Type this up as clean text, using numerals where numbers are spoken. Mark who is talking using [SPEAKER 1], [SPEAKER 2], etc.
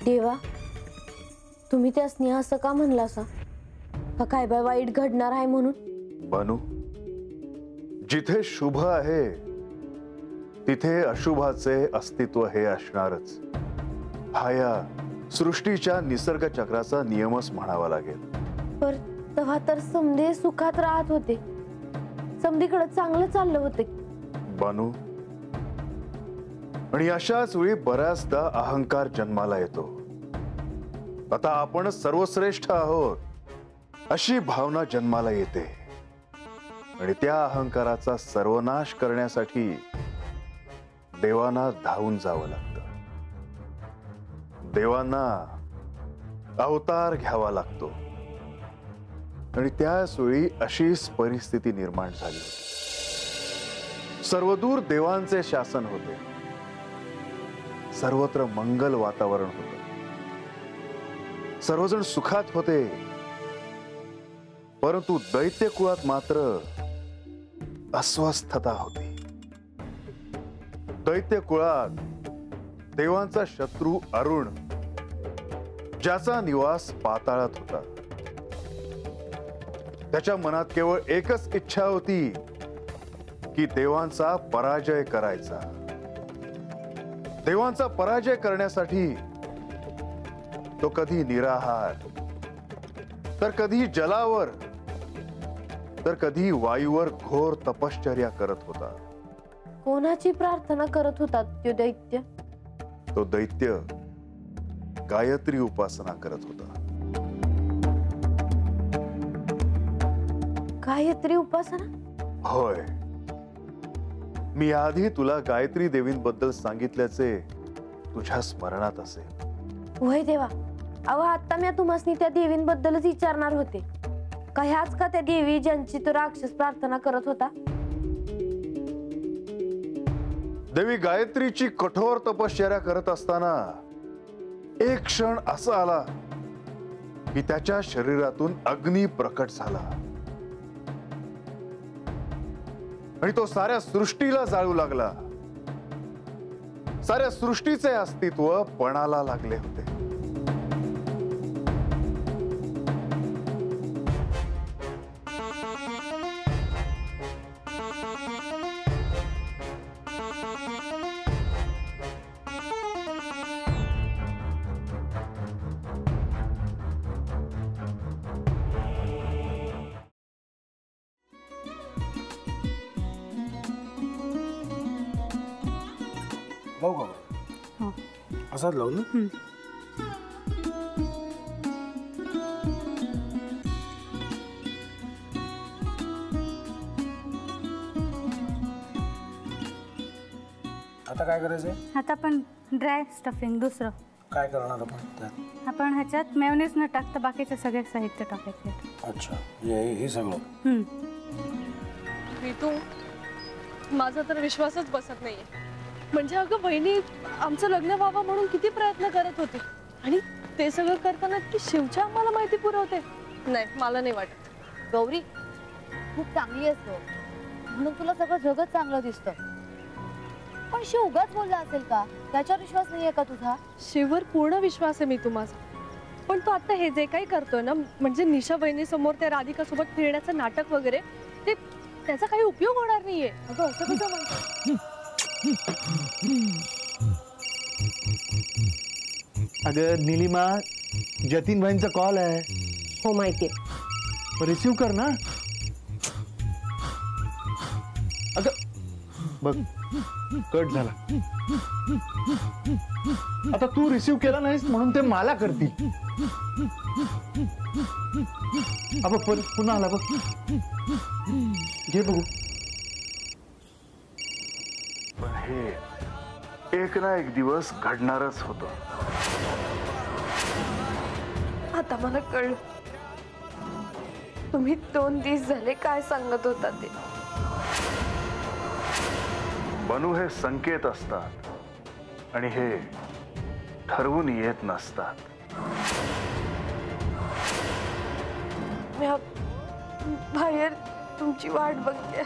[SPEAKER 1] देवा, तुम्ही त्या स्नेहा असं का म्हणलासा? का काय बाय वाईट घडणार आहे म्हणून?
[SPEAKER 2] बनू, जिथे शुभ आहे तिथे अशुभाचे अस्तित्व हे असणारच. हा या सृष्टीच्या निसर्ग चक्राचा नियमच म्हणावा लागेल.
[SPEAKER 1] पर तेव्हा तर समधे सुखात राहत होते, समधीकडे चांगलं चाललं होते.
[SPEAKER 2] बनू, आणि अशाच वेळी बऱ्याचदा अहंकार जन्माला येतो. आता आपण सर्वश्रेष्ठ आहोत अशी भावना जन्माला येते आणि त्या अहंकाराचा सर्वनाश करण्यासाठी देवांना धावून जावं लागतं. देवांना अवतार घ्यावा लागतो आणि त्याच वेळी अशीच परिस्थिती निर्माण झाली. सर्वदूर देवांचे शासन होते, सर्वत्र मंगल वातावरण होते, सर्वजण सुखात होते. परंतु दैत्य कुळात मात्र अस्वस्थता होती. दैत्य कुळात देवांचा शत्रू अरुण, ज्याचा निवास पाताळात होता, त्याच्या मनात केवळ एकच इच्छा होती की देवांचा पराजय करायचा. देवांचा पराजय करण्यासाठी तो कधी निराहार, तर कधी जलावर, तर कधी वायूवर घोर तपश्चर्या करत होता.
[SPEAKER 1] कोणाची प्रार्थना करत होता तो दैत्य?
[SPEAKER 2] तो दैत्य गायत्री उपासना करत होता.
[SPEAKER 1] गायत्री उपासना?
[SPEAKER 2] होय, मी आधी तुला गायत्री देवींबद्दल सांगितल्याचे तुझ्या स्मरणात असेल.
[SPEAKER 1] होय देवा, अहो आता मी तुम्हाला त्या देवींबद्दलच विचारणार होते. का ह्याच का त्या देवी ज्यांची तो राक्षस प्रार्थना करत होता?
[SPEAKER 2] देवी गायत्रीची कठोर तपश्चर्या करत असताना एक क्षण असा आला की त्याच्या शरीरातून अग्नी प्रकट झाला आणि तो साऱ्या सृष्टीला जाळू लागला. साऱ्या सृष्टीचे अस्तित्व पणाला लागले होते.
[SPEAKER 3] लावू का? हो, असाच लावू ना. आता काय करायचंय?
[SPEAKER 4] आता आपण ड्राय स्टफिंग दुसरं
[SPEAKER 3] काय करणार आपण त्यात?
[SPEAKER 4] आपण ह्याच्यात मेयोनीज न टाकता बाकीचे सगळे साहित्य टाकायचे.
[SPEAKER 3] अच्छा, हे सगळं.
[SPEAKER 5] ऋतू, माझा तर विश्वासच बसत नाहीये. म्हणजे अगं बहिणी आमचं लग्न व्हावं म्हणून किती प्रयत्न करत होते आणि ते सगळं करताना की शिवच्या आम्हाला माहिती पुरवते. नाही, मला नाही वाटत.
[SPEAKER 6] गौरी खूप चांगली आहेस म्हणून तुला सगळं जगत चांगलं दिसतं. पण शिव उगाच बोलला असेल का? त्याच्यावर विश्वास नाहीये का तुझा?
[SPEAKER 5] शिववर पूर्ण विश्वास आहे मी तुम्हाला. पण तो आता हे जे काही करतोय ना, म्हणजे निशा बहिणी समोर त्या राधिका सोबत फिरण्याचं नाटक वगैरे, ते त्याचा काही उपयोग होणार नाहीये.
[SPEAKER 6] अगं असं कसं म्हणतो?
[SPEAKER 7] अगं नीलिमा, जतीन भाईंचा कॉल आहे.
[SPEAKER 1] हो माहितीये.
[SPEAKER 7] रिसीव कर ना. अगं बघ, कट झाला. आता तू रिसीव केला नाहीस म्हणून ते मला करतील. अब पुन्हा आला बघ. घे बघू.
[SPEAKER 2] पण हे एक ना एक दिवस घडणारच होतं.
[SPEAKER 1] आता मला कळलं तुम्ही 2 दिवस झाले काय सांगत होता ते.
[SPEAKER 2] बनू, हे संकेत असतात आणि हे ठरवून येत नसतात.
[SPEAKER 1] मी बाहेर तुमची वाट बघते.